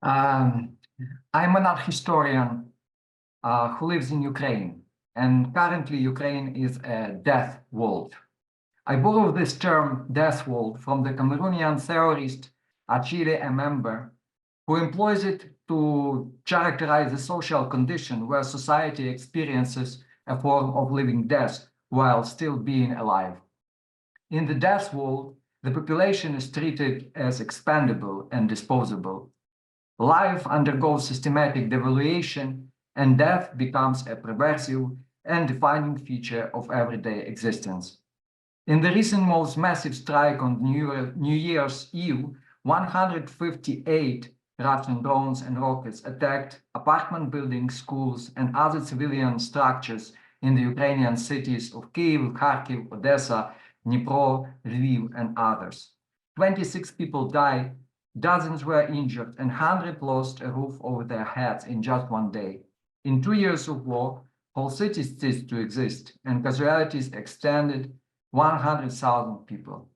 Um, I'm an art historian who lives in Ukraine, and currently Ukraine is a death world. I borrow this term death world from the Cameroonian theorist Achille Emember, who employs it to characterize the social condition where society experiences a form of living death while still being alive. In the death world, the population is treated as expendable and disposable. Life undergoes systematic devaluation, and death becomes a pervasive and defining feature of everyday existence. In the recent most massive strike on New Year's Eve, 158 Russian drones and rockets attacked apartment buildings, schools, and other civilian structures in the Ukrainian cities of Kyiv, Kharkiv, Odessa, Dnipro, Lviv, and others. 26 people died, dozens were injured, and hundreds lost a roof over their heads in just one day. In 2 years of war, whole cities ceased to exist, and casualties extended 100,000 people.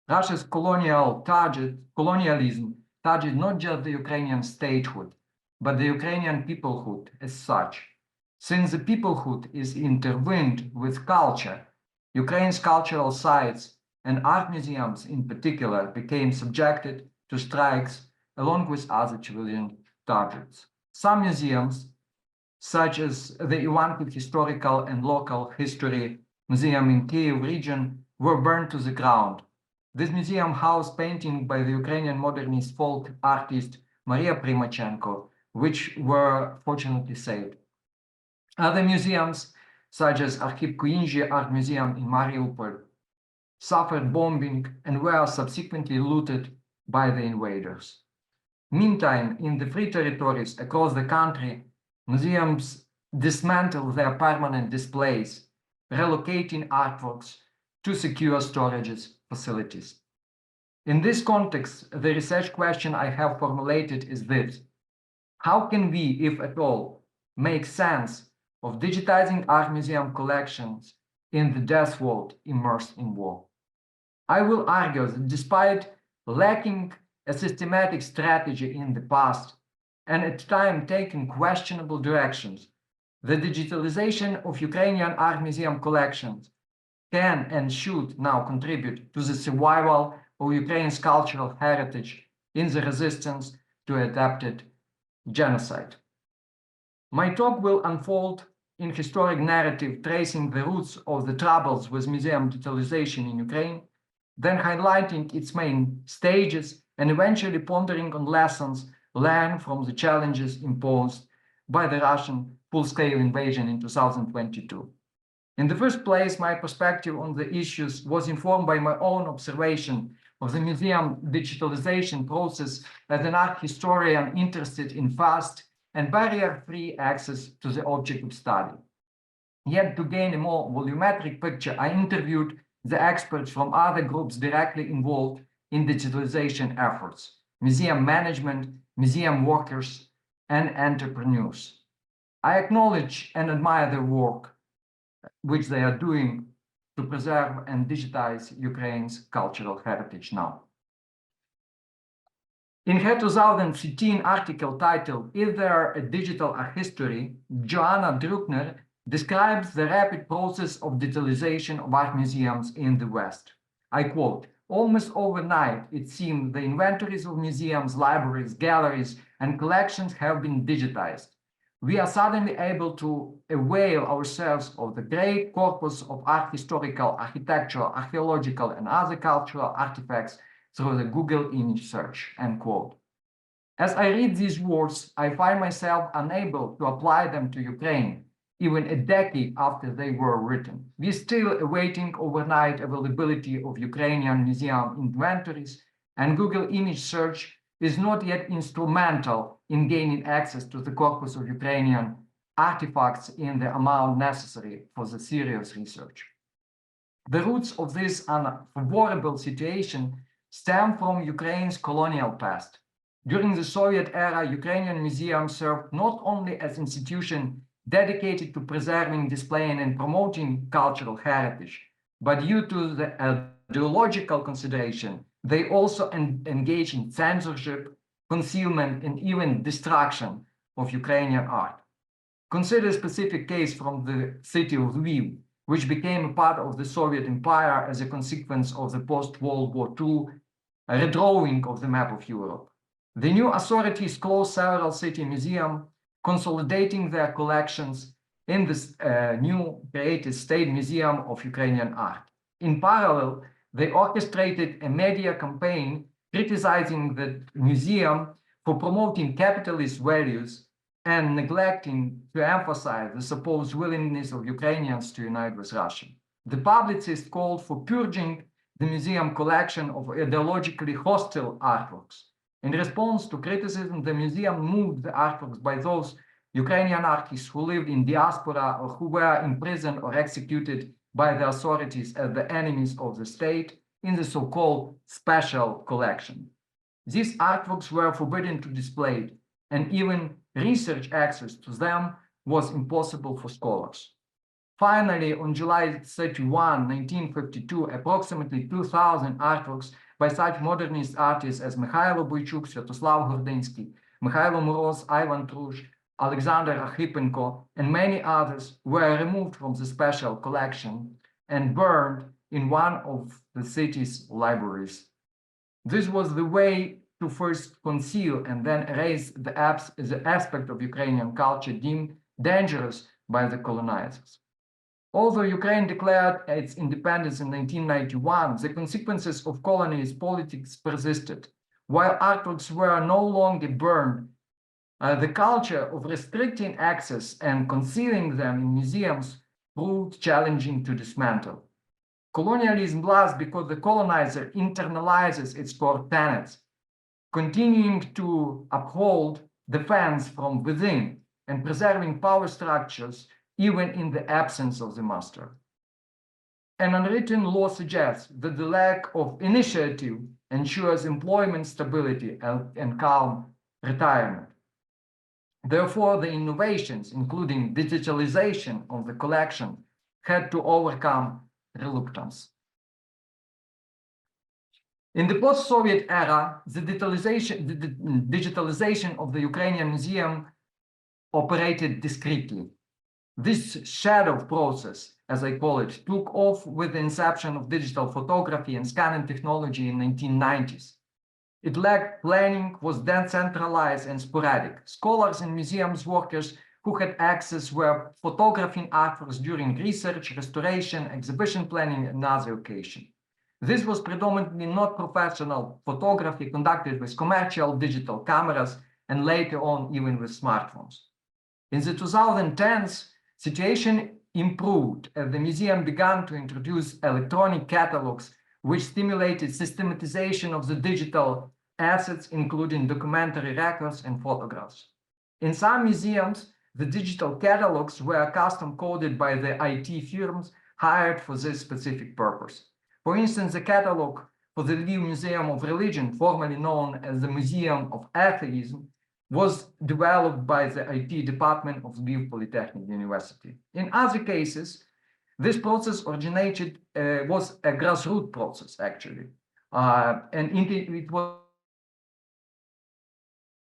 Russia's colonialism targeted not just the Ukrainian statehood, but the Ukrainian peoplehood as such. Since the peoplehood is intertwined with culture, Ukraine's cultural sites and art museums in particular became subjected to strikes along with other civilian targets. Some museums, such as the Ivankiv Historical and Local History Museum in Kyiv region, were burned to the ground. This museum housed paintings by the Ukrainian modernist folk artist Maria Primachenko, which were fortunately saved. Other museums, such as Archiv Kuinji Art Museum in Mariupol, suffered bombing and were subsequently looted by the invaders. Meantime, in the free territories across the country, museums dismantled their permanent displays, relocating artworks to secure storage facilities. In this context, the research question I have formulated is this: how can we, if at all, make sense of digitizing art museum collections in the death world immersed in war? I will argue that despite lacking a systematic strategy in the past, and at times taking questionable directions, the digitalization of Ukrainian art museum collections can and should now contribute to the survival of Ukraine's cultural heritage in the resistance to adapted genocide. My talk will unfold in historic narrative tracing the roots of the troubles with museum digitalization in Ukraine, then highlighting its main stages and eventually pondering on lessons learned from the challenges imposed by the Russian full-scale invasion in 2022. In the first place, my perspective on the issues was informed by my own observation of the museum digitalization process as an art historian interested in fast and barrier-free access to the object of study. Yet to gain a more volumetric picture, I interviewed the experts from other groups directly involved in digitalization efforts: museum management, museum workers, and entrepreneurs. I acknowledge and admire their work, which they are doing to preserve and digitize Ukraine's cultural heritage now. In her 2015 article titled, "Is There a Digital Art History?", Joanna Druckner describes the rapid process of digitalization of art museums in the West. I quote, "Almost overnight, it seemed the inventories of museums, libraries, galleries, and collections have been digitized. We are suddenly able to avail ourselves of the great corpus of art historical, architectural, archaeological, and other cultural artifacts through the Google image search," end quote. As I read these words, I find myself unable to apply them to Ukraine, even a decade after they were written. We're still awaiting overnight availability of Ukrainian museum inventories, and Google image search is not yet instrumental in gaining access to the corpus of Ukrainian artifacts in the amount necessary for the serious research. The roots of this unfavorable situation stem from Ukraine's colonial past. During the Soviet era, Ukrainian museums served not only as institutions dedicated to preserving, displaying, and promoting cultural heritage, but due to the ideological consideration, they also engage in censorship, concealment, and even destruction of Ukrainian art. Consider a specific case from the city of Lviv, which became a part of the Soviet Empire as a consequence of the post-World War II redrawing of the map of Europe. The new authorities closed several city museums, consolidating their collections in this new created State Museum of Ukrainian Art. In parallel, they orchestrated a media campaign criticizing the museum for promoting capitalist values and neglecting to emphasize the supposed willingness of Ukrainians to unite with Russia. The publicists called for purging the museum collection of ideologically hostile artworks. In response to criticism, the museum moved the artworks by those Ukrainian artists who lived in diaspora or who were imprisoned or executed by the authorities as the enemies of the state in the so-called special collection. These artworks were forbidden to display, and even research access to them was impossible for scholars. Finally, on July 31, 1952, approximately 2,000 artworks by such modernist artists as Mikhailo Boychuk, Sviatoslav Gordinsky, Mikhailo Moroz, Ivan Trush, Alexander Archipenko, and many others were removed from the special collection and burned in one of the city's libraries. This was the way to first conceal and then erase the aspect of Ukrainian culture deemed dangerous by the colonizers. Although Ukraine declared its independence in 1991, the consequences of colonialist politics persisted. While artworks were no longer burned, the culture of restricting access and concealing them in museums proved challenging to dismantle. Colonialism lasts because the colonizer internalizes its core tenets, continuing to uphold defense from within and preserving power structures even in the absence of the master. An unwritten law suggests that the lack of initiative ensures employment stability and calm retirement. Therefore, the innovations, including digitalization of the collection, had to overcome reluctance. In the post-Soviet era, the digitalization of the Ukrainian museum operated discreetly. This shadow process, as I call it, took off with the inception of digital photography and scanning technology in the 1990s. It lacked planning, was then centralized and sporadic. Scholars and museums workers who had access were photographing artworks during research, restoration, exhibition planning, and other occasions. This was predominantly not professional photography conducted with commercial digital cameras and later on even with smartphones. In the 2010s, situation improved as the museum began to introduce electronic catalogs which stimulated systematization of the digital assets, including documentary records and photographs. In some museums, the digital catalogs were custom coded by the IT firms hired for this specific purpose. For instance, the catalog for the Lviv Museum of Religion, formerly known as the Museum of Atheism, was developed by the IT department of Lviv Polytechnic University. In other cases, this process originated, was a grassroots process, actually. And it was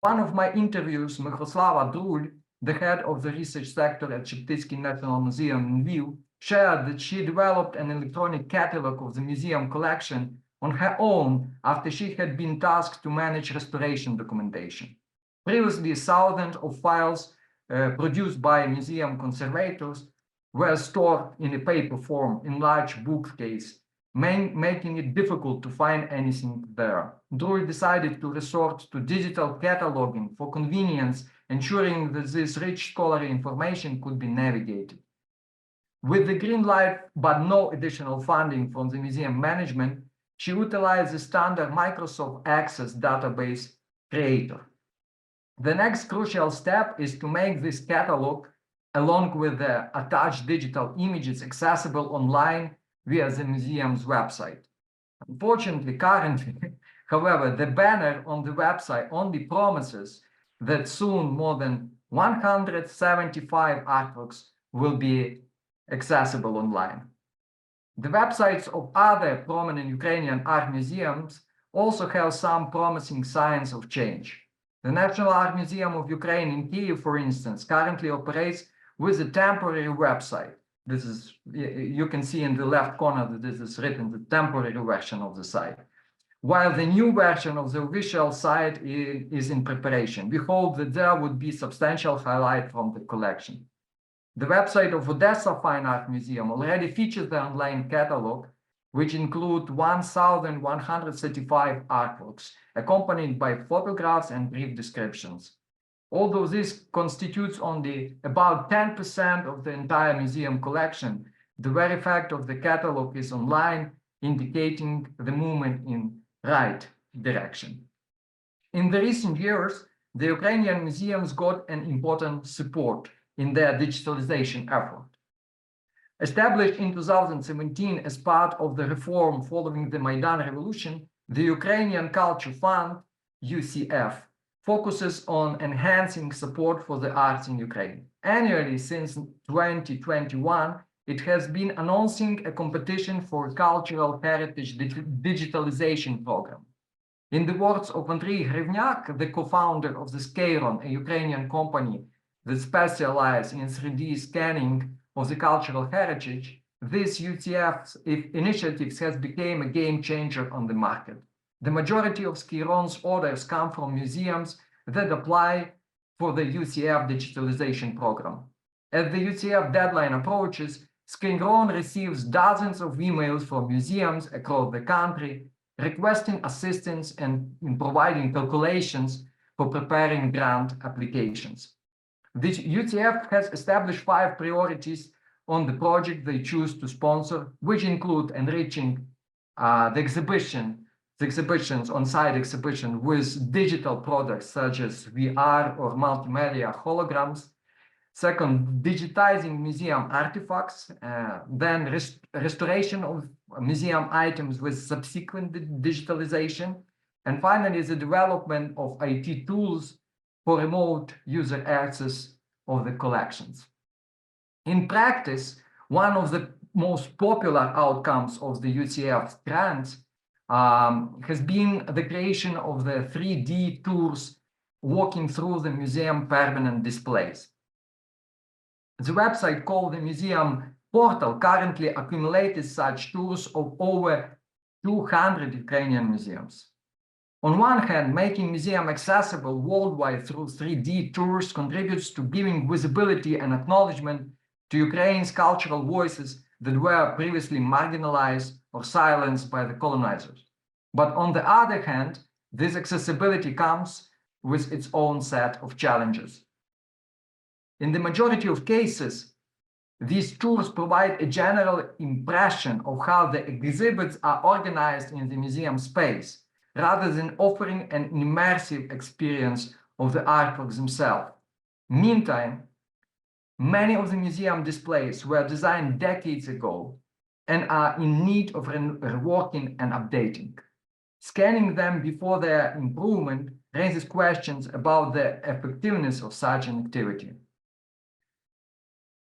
one of my interviews, Myroslava Drul, the head of the research sector at Sheptytsky National Museum in Lviv, shared that she developed an electronic catalog of the museum collection on her own after she had been tasked to manage restoration documentation. Previously, thousands of files produced by museum conservators were stored in a paper form in large bookcase, making it difficult to find anything there. Drul decided to resort to digital cataloging for convenience, ensuring that this rich scholarly information could be navigated. With the green light, but no additional funding from the museum management, she utilized the standard Microsoft Access database creator. The next crucial step is to make this catalog, along with the attached digital images, accessible online via the museum's website. Unfortunately, currently, however, the banner on the website only promises that soon more than 175 artworks will be accessible online. The websites of other prominent Ukrainian art museums also have some promising signs of change. The National Art Museum of Ukraine in Kyiv, for instance, currently operates with a temporary website. This is, you can see in the left corner that this is written, the temporary version of the site. While the new version of the official site is in preparation, we hope that there would be substantial highlight from the collection. The website of Odessa Fine Art Museum already features the online catalog, which include 1,135 artworks, accompanied by photographs and brief descriptions. Although this constitutes only about 10% of the entire museum collection, the very fact of the catalog is online, indicating the movement in right direction. In the recent years, the Ukrainian museums got an important support in their digitalization effort. Established in 2017 as part of the reform following the Maidan Revolution, the Ukrainian Culture Fund, UCF, focuses on enhancing support for the arts in Ukraine. Annually, since 2021, it has been announcing a competition for cultural heritage digitalization program. In the words of Andriy Hrivnyak, the co-founder of the Skeiron, a Ukrainian company that specializes in 3D scanning of the cultural heritage, this UCF initiative has become a game changer on the market. The majority of Skeiron's orders come from museums that apply for the UCF digitalization program. As the UCF deadline approaches, Skeiron receives dozens of emails from museums across the country requesting assistance and in providing calculations for preparing grant applications. The UCF has established 5 priorities on the project they choose to sponsor, which include enriching the exhibitions, on-site exhibition with digital products such as VR or multimedia holograms. Second, digitizing museum artifacts, then restoration of museum items with subsequent digitalization, and finally, the development of IT tools for remote user access of the collections. In practice, one of the most popular outcomes of the UCF grants has been the creation of the 3D tours walking through the museum permanent displays. The website called the Museum Portal currently accumulated such tours of over 200 Ukrainian museums. On one hand, making museum accessible worldwide through 3D tours contributes to giving visibility and acknowledgement to Ukraine's cultural voices that were previously marginalized or silenced by the colonizers. But on the other hand, this accessibility comes with its own set of challenges. In the majority of cases, these tours provide a general impression of how the exhibits are organized in the museum space, rather than offering an immersive experience of the artworks themselves. Meantime, many of the museum displays were designed decades ago and are in need of reworking and updating. Scanning them before their improvement raises questions about the effectiveness of such an activity.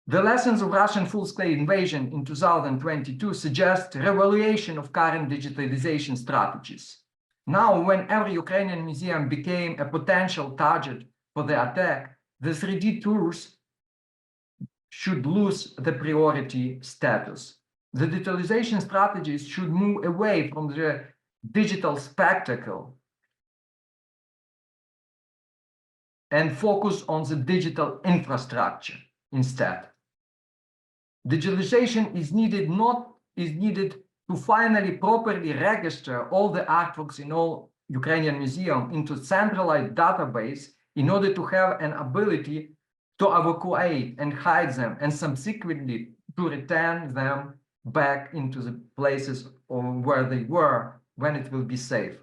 The lessons of Russian full-scale invasion in 2022 suggest reevaluation of current digitalization strategies. Now, when every Ukrainian museum became a potential target for the attack, the 3D tours should lose the priority status. The digitalization strategies should move away from the digital spectacle and focus on the digital infrastructure instead. Digitalization is needed to finally properly register all the artworks in all Ukrainian museums into a centralized database in order to have an ability to evacuate and hide them and subsequently to return them back into the places where they were when it will be safe.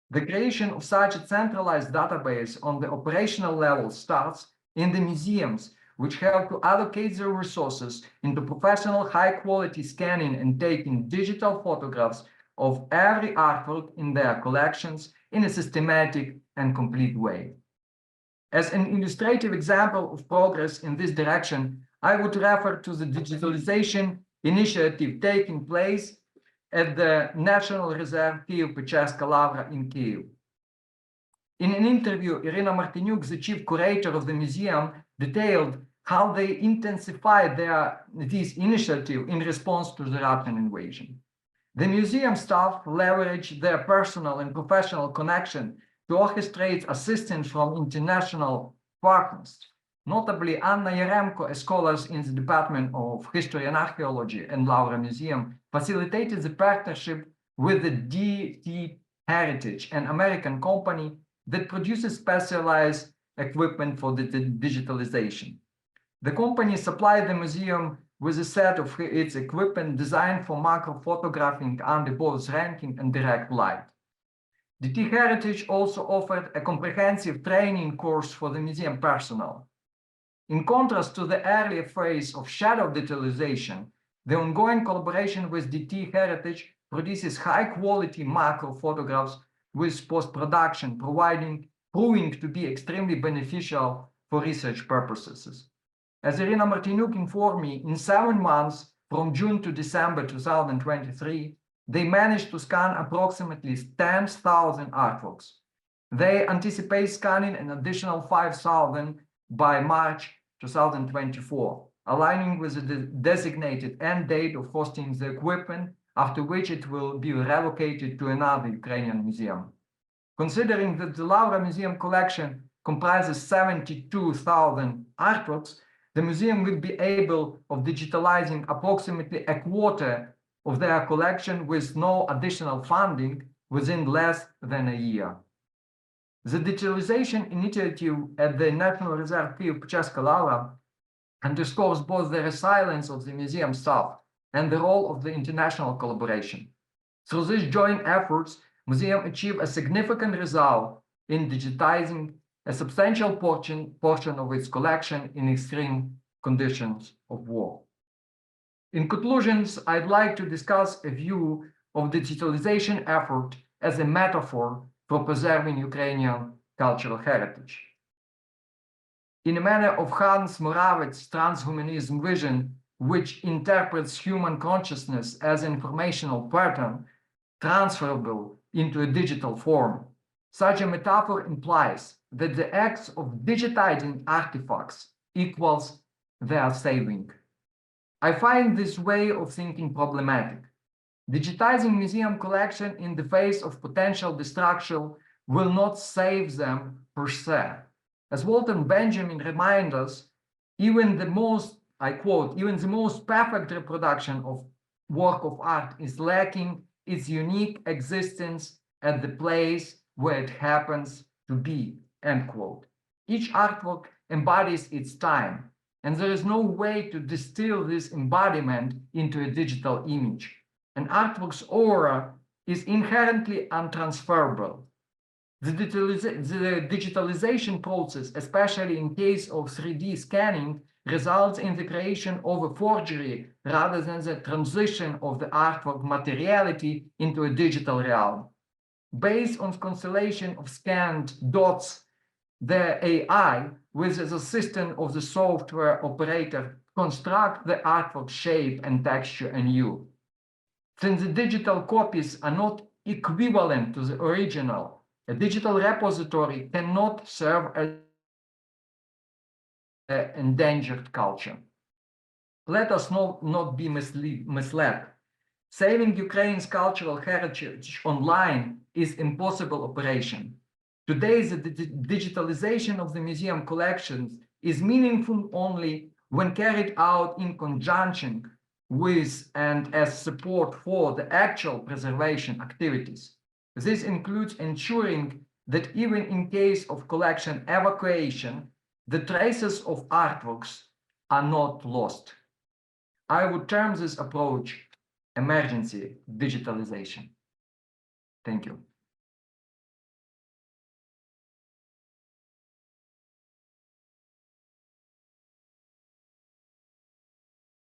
The creation of such a centralized database on the operational level starts in the museums, which have to allocate their resources into professional high-quality scanning and taking digital photographs of every artwork in their collections in a systematic and complete way. As an illustrative example of progress in this direction, I would refer to the digitalization initiative taking place at the National Reserve Kyiv-Pечерska Lavra in Kyiv. In an interview, Irina Martinyuk, the chief curator of the museum, detailed how they intensified this initiative in response to the Russian invasion. The museum staff leveraged their personal and professional connection to orchestrate assistance from international partners. Notably, Anna Yaremko, a scholar in the Department of History and Archaeology and Lavra Museum, facilitated the partnership with the DT Heritage, an American company that produces specialized equipment for the digitalization. The company supplied the museum with a set of its equipment designed for macro photographing under both ranking and direct light. DT Heritage also offered a comprehensive training course for the museum personnel. In contrast to the earlier phase of shadow digitalization, the ongoing collaboration with DT Heritage produces high-quality macro photographs with post-production, proving to be extremely beneficial for research purposes. As Irina Martinyuk informed me, in 7 months, from June to December 2023, they managed to scan approximately 10,000 artworks. They anticipate scanning an additional 5,000 by March 2024, aligning with the designated end date of hosting the equipment, after which it will be relocated to another Ukrainian museum. Considering that the Lavra Museum collection comprises 72,000 artworks, the museum will be able of digitalizing approximately a quarter of their collection with no additional funding within less than a year. The digitalization initiative at the National Reserve Kyiv-Pечерska Lavra underscores both the resilience of the museum staff and the role of the international collaboration. Through these joint efforts, museum achieved a significant result in digitizing a substantial portion of its collection in extreme conditions of war. In conclusions, I'd like to discuss a view of digitalization effort as a metaphor for preserving Ukrainian cultural heritage. In a manner of Hans Morawiec's transhumanism vision, which interprets human consciousness as an informational pattern transferable into a digital form, such a metaphor implies that the act of digitizing artifacts equals their saving. I find this way of thinking problematic. Digitizing museum collection in the face of potential destruction will not save them per se. As Walter Benjamin reminds us, even the most, I quote, even the most perfect reproduction of work of art is lacking its unique existence at the place where it happens to be, end quote. Each artwork embodies its time, and there is no way to distill this embodiment into a digital image. An artwork's aura is inherently untransferable. The digitalization process, especially in case of 3D scanning, results in the creation of a forgery rather than the transition of the artwork materiality into a digital realm. Based on constellation of scanned dots, the AI, with the assistance of the software operator, construct the artwork shape and texture anew. Since the digital copies are not equivalent to the original, a digital repository cannot serve as an endangered culture. Let us not be misled. Saving Ukraine's cultural heritage online is an impossible operation. Today, the digitalization of the museum collections is meaningful only when carried out in conjunction with and as support for the actual preservation activities. This includes ensuring that even in case of collection evacuation, the traces of artworks are not lost. I would term this approach emergency digitalization. Thank you.